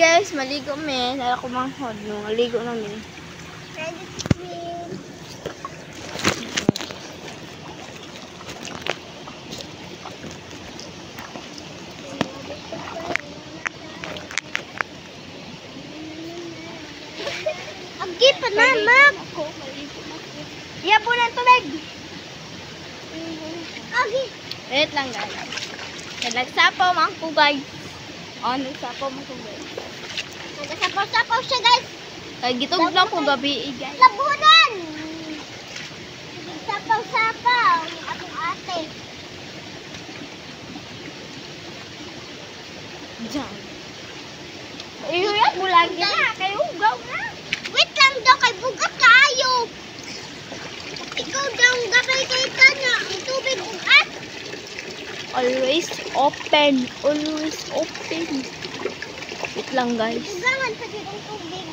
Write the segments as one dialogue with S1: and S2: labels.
S1: Guys, maligo me. Nala ko manghod no. Maligo na mi.
S2: Ready to swim. Agi pa naman. Iya po ng tubig. Agi.
S1: Wait lang guys. Nagsapaw man ko guys. Oh, nagsapaw man ko guys.
S2: Nagsapaw-sapaw siya guys.
S1: Kaya gitog lang ko gabi guys.
S2: Labunan! Sapaw-sapaw yung akong ate.
S1: Diyan. Iyuyak mo lagi na. Kayo ugaw na.
S2: Wait lang daw kay bugat kayo. Ikaw daw ang gabay kay kanya. Ang tubig bugat.
S1: Always open. Always open. Wait lang guys.
S2: Bugangan pa din ang tubig.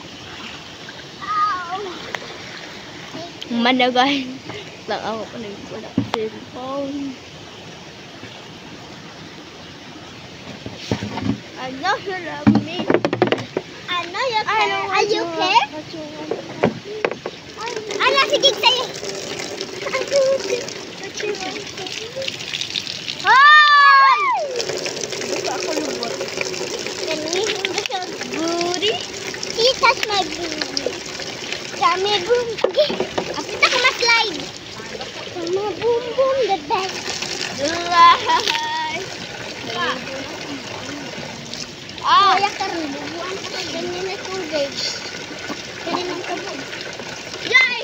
S2: Ow.
S1: Managay. Lang ako pa nagpula sa cellphone. Ano siya namin?
S2: Ano yun? Are you okay? Ano, sige sa'yo. Hoy!
S1: Basta ako lubot.
S2: Ganihin ba siya?
S1: Booty?
S2: See, touch my booty. Kami boom. Okay. After ako ma-slide. Kama boom boom, the best.
S1: Light.
S2: Kaya karoon, bubuan ka ka ganyan na tubig. Ganyan ang tubig.
S1: Yay!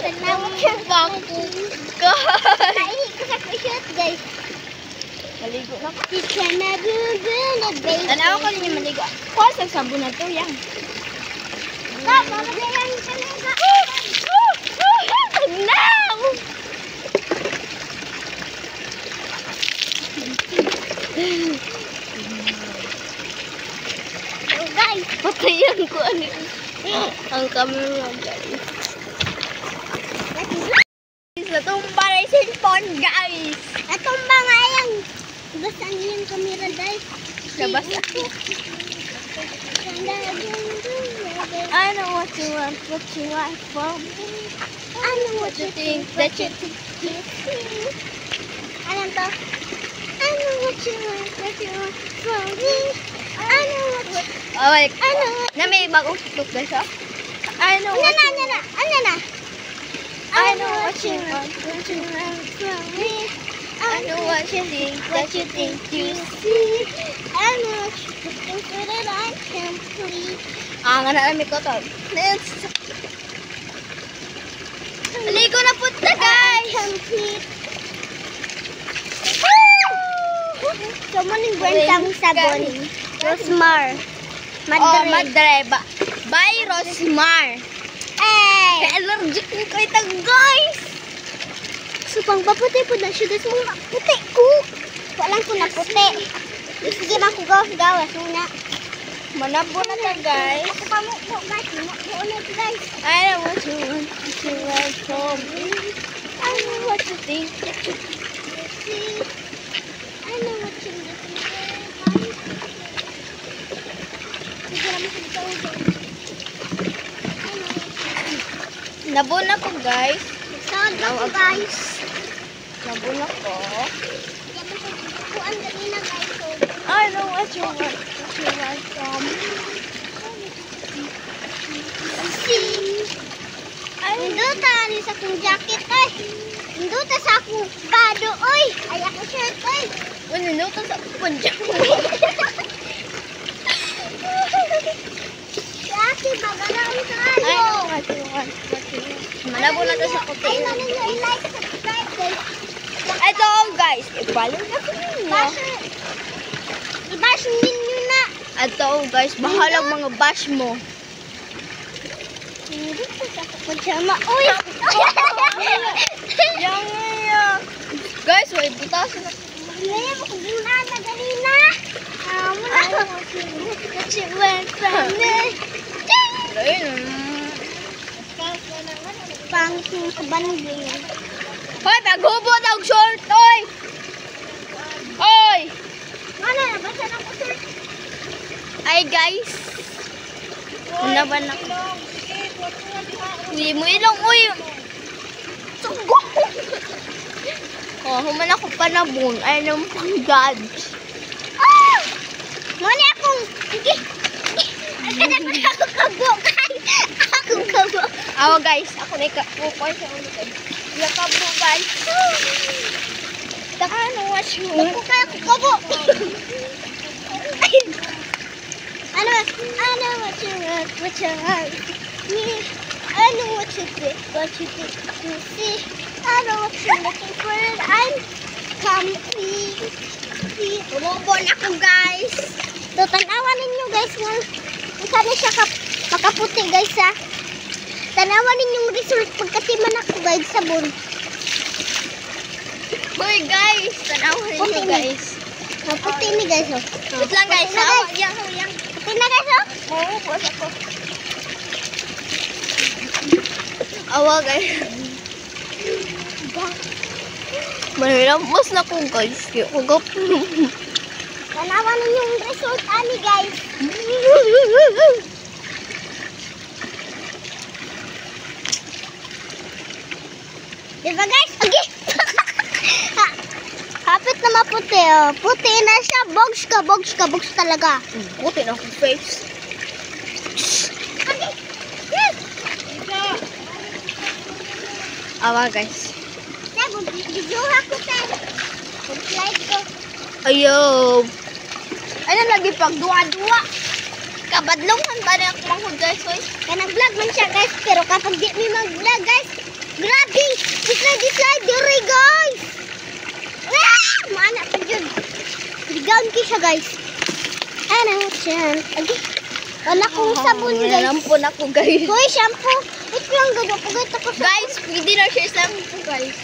S2: Salamat siya.
S1: God!
S2: Naihi ko sa kusot, guys.
S1: Maligo na ko.
S2: Si Kama boom boom, the baby.
S1: Tanaw ko ninyo maligo. Kuha sa sabon na to, yan.
S2: Mama, magayan ka na ka.
S1: Now!
S2: Oh, guys.
S1: Patayan ko ang camera guys. Natumba na yung cellphone guys.
S2: Natumba nga yan. Basta yung camera, guys.
S1: Labas na. I know what you want from me.
S2: I know what you think that you Anong to? I know what you want from me. I know what you
S1: Oh, wait.
S2: I know what
S1: Na may bagong tutok guys, oh. I know what you want.
S2: Ano na?
S1: I know what you want from me. I know what you think you see.
S2: I know what you think that I can complete.
S1: Ah, nga na ko to. Maligo na punta guys.
S2: Complete. So, muling brand sa sabon. Rosmar.
S1: Oh, madre. By Rosmar.
S2: Eh!
S1: Kaya allergic ko ito guys.
S2: So, pang paputi po na siya. Gusto mong maputi ko. Walang ko na puti. Sige, gawas muna.
S1: Manabo na ta guys.
S2: Ako pa mo, guys. Muunod, guys.
S1: I know what you want from me. I know what you think that you
S2: See? I know what you're looking for, guys. Sige naman sa dito.
S1: Nabuna ko guys.
S2: Saan na po, guys?
S1: Nabuna ko.
S2: Yaman sa kuan kanina, guys. So,
S1: I know what you want from me.
S2: see? Induta, ano sa akong jacket, ay. Induta sa akong kado, oy. Ay, ako shirt, oy.
S1: Ano no to sa punja.
S2: Kasi baganaon sa
S1: I know
S2: ano.
S1: what you want. Manabo na to sa
S2: Ay,
S1: puti.
S2: nanin nyo i-like, subscribe, guys.
S1: Ito guys, i-follow na ko ninyo.
S2: I-bash ninyo na.
S1: Ito guys, bahalang mga bash mo.
S2: Induta sa akong pajama, oy.
S1: Yang guys, way butas na.
S2: Ngayon mo kung ginana ganina. Muna ko. What you want from me. Pangit mo sa banding.
S1: Hoy, paghubot ang short, oy! Oy!
S2: Ano na, basta na ko shirt
S1: Ay guys. Ano ba na? Uy mo ilong uy. Sugo. Oh, human ako pa na bun. Ay nang pang-judge.
S2: Ah! Muna akong ako kabo guys. Ako kabo.
S1: Awa guys, ako na ikapukoy sa ulo guys. Yakabo guys. Ano watch mo?
S2: Ako kaya ako kabo. Ano what you want, I know what you did to see. I know what you're looking for and I'm complete.
S1: Tumubon ako guys.
S2: So, tanawan ninyo guys nga. Sana siya makaputi guys ha. Tanawan ninyong result pagkatiman ako guys sa bun.
S1: Hoy guys, tanawan niyo guys.
S2: Maputi ni guys oh.
S1: Wait lang guys,
S2: Puti na,
S1: ha?
S2: guys.
S1: Yang.
S2: Puti na guys oh.
S1: Oo, buwas ako. Awa guys. Mahiramos na ko guys. Kaya ko gapon.
S2: Tanawan ninyong result ani guys. Diba guys? Okay. Kapit na maputi oh. Puti na siya. Bogs talaga.
S1: Buti na akong face.
S2: Okay. Yes.
S1: Awa guys.
S2: Sebo, video ako tayo. Slide ko.
S1: Ayaw. Ano lagi pag duwa-duwa? Kabadlongan ba rin ako manghod guys, oy?
S2: Kaya nag-vlog man siya guys. Pero kapag di may mag-vlog guys, grabe. Slide diri guys. Ah! Maana pa dyan. Ligawan ko siya guys. Ano siya? Okay. Wala kong sabon guys.
S1: Nalampon ako guys.
S2: Hoy, shampoo. Ito lang gano'n. Pagkat ako sa...
S1: Guys, pwede na siya shampoo guys.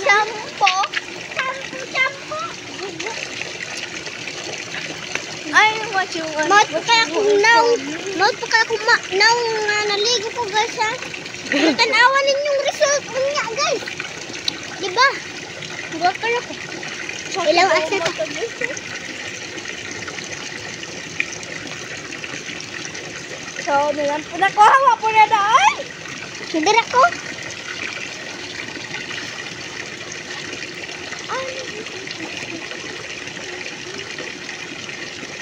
S1: Shampoo?
S2: Shampoo.
S1: Ay, what you want?
S2: Maut pa kaya akong naong naligo ko guys ha. Tanawan ninyong result mo niya guys. Diba? Buwag ka lang ko. Ilaw asa ta.
S1: So, nalampon ako. Hawa po na daan.
S2: Sugar ako.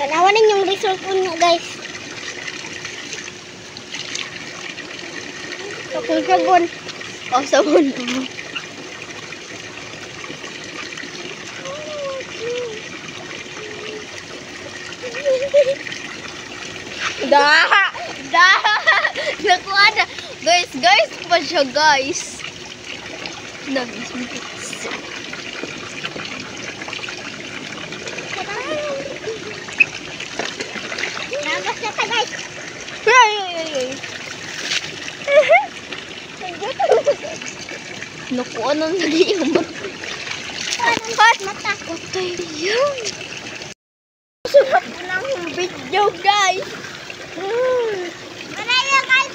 S2: Tanawan ninyong result mo niya guys. Kapag sabon.
S1: Oh, sabon. Dah. Nakuha na. Guys, pa siya guys.
S2: Nabas na ta guys.
S1: Nakuha na nali yung
S2: Mata ko.
S1: Yun. Sarap lang yung video guys.
S2: Maraya guys.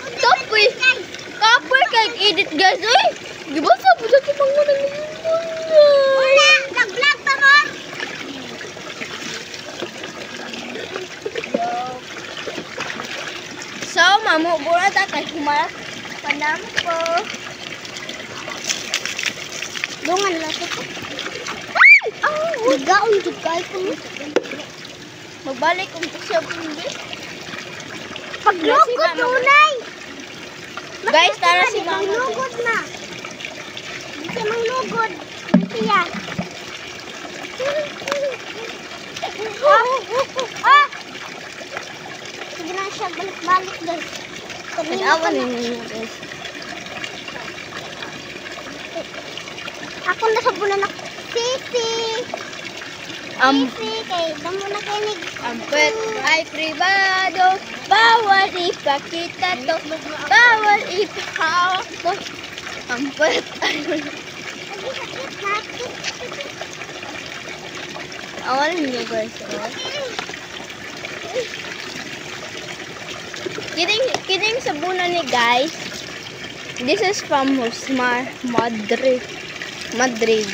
S1: Kapoy kay edit guys. Ay, di ba sabi sa kitang mo na
S2: Wala. Nag-vlog pa mo.
S1: So, mamu, mura ta kay humarap. Panam ko.
S2: Dungan lang ito. Ligaon dyan guys.
S1: Magbalik kung siya hindi.
S2: Paglugod tunay.
S1: Guys, tara si mama.
S2: Manglugod na. Hindi siya manglugod. Hindi siya. Ah! Sige na siya. Balik-balik guys.
S1: Panawan ninyo guys.
S2: Ako na sabunan ako. Sisi. Sisi. Kay damo na kayo ni...
S1: Ampet ay privado. Bawal ipakita to. Bawal ipahawak. Ampet ay... Awan ninyo guys. Kidding sabunan ni guys. This is from Husmar Madrid.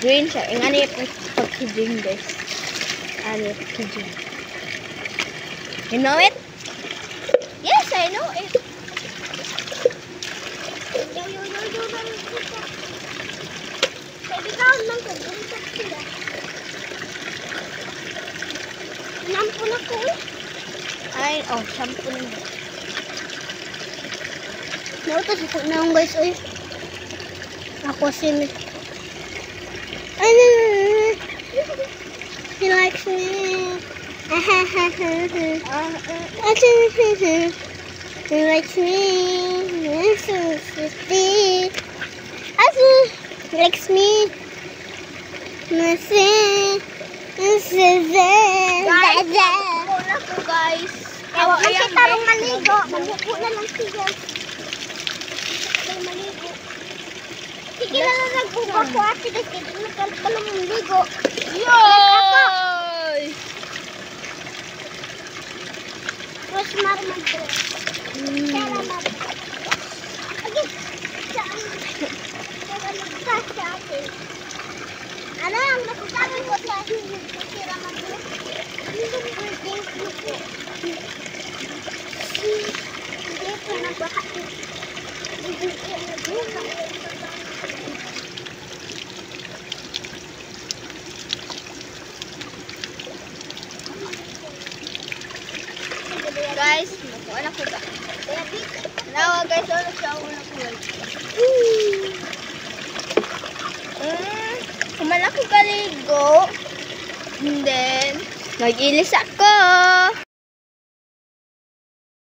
S1: Green siya. Ang ano yung pagkijing guys. Ano yung pagkijing. You know it? Yes, I know it.
S2: Kaibigan lang ko, buntag sila. Nampo na ko eh.
S1: Ay, oh, shampoo na mo.
S2: Nautos ito na akong guys, oy. Ako si Ay, he likes me. He likes me. He likes me.
S1: Ako na po, guys.
S2: Ewan,
S1: Ayan,
S2: kasi tarong
S1: guys.
S2: maligo. Magbuko na lang siya. Maligo. Sige na lang nagbuko ko ate guys. Kasi nagkalit pa lang yung ligo.
S1: Yoy!
S2: Tapos marman ko. Kaya naman. Okay. Saan? Saan sa atin? Ano ang nakusabi ko sa sira man ko? Ano yung birthday ko po? Hindi ko nagbaha.
S1: Guys, nakuha na ko ba? Nawa guys, wala siya ako na ko. Kumalaki kaligo. And then, mag-ilis ako.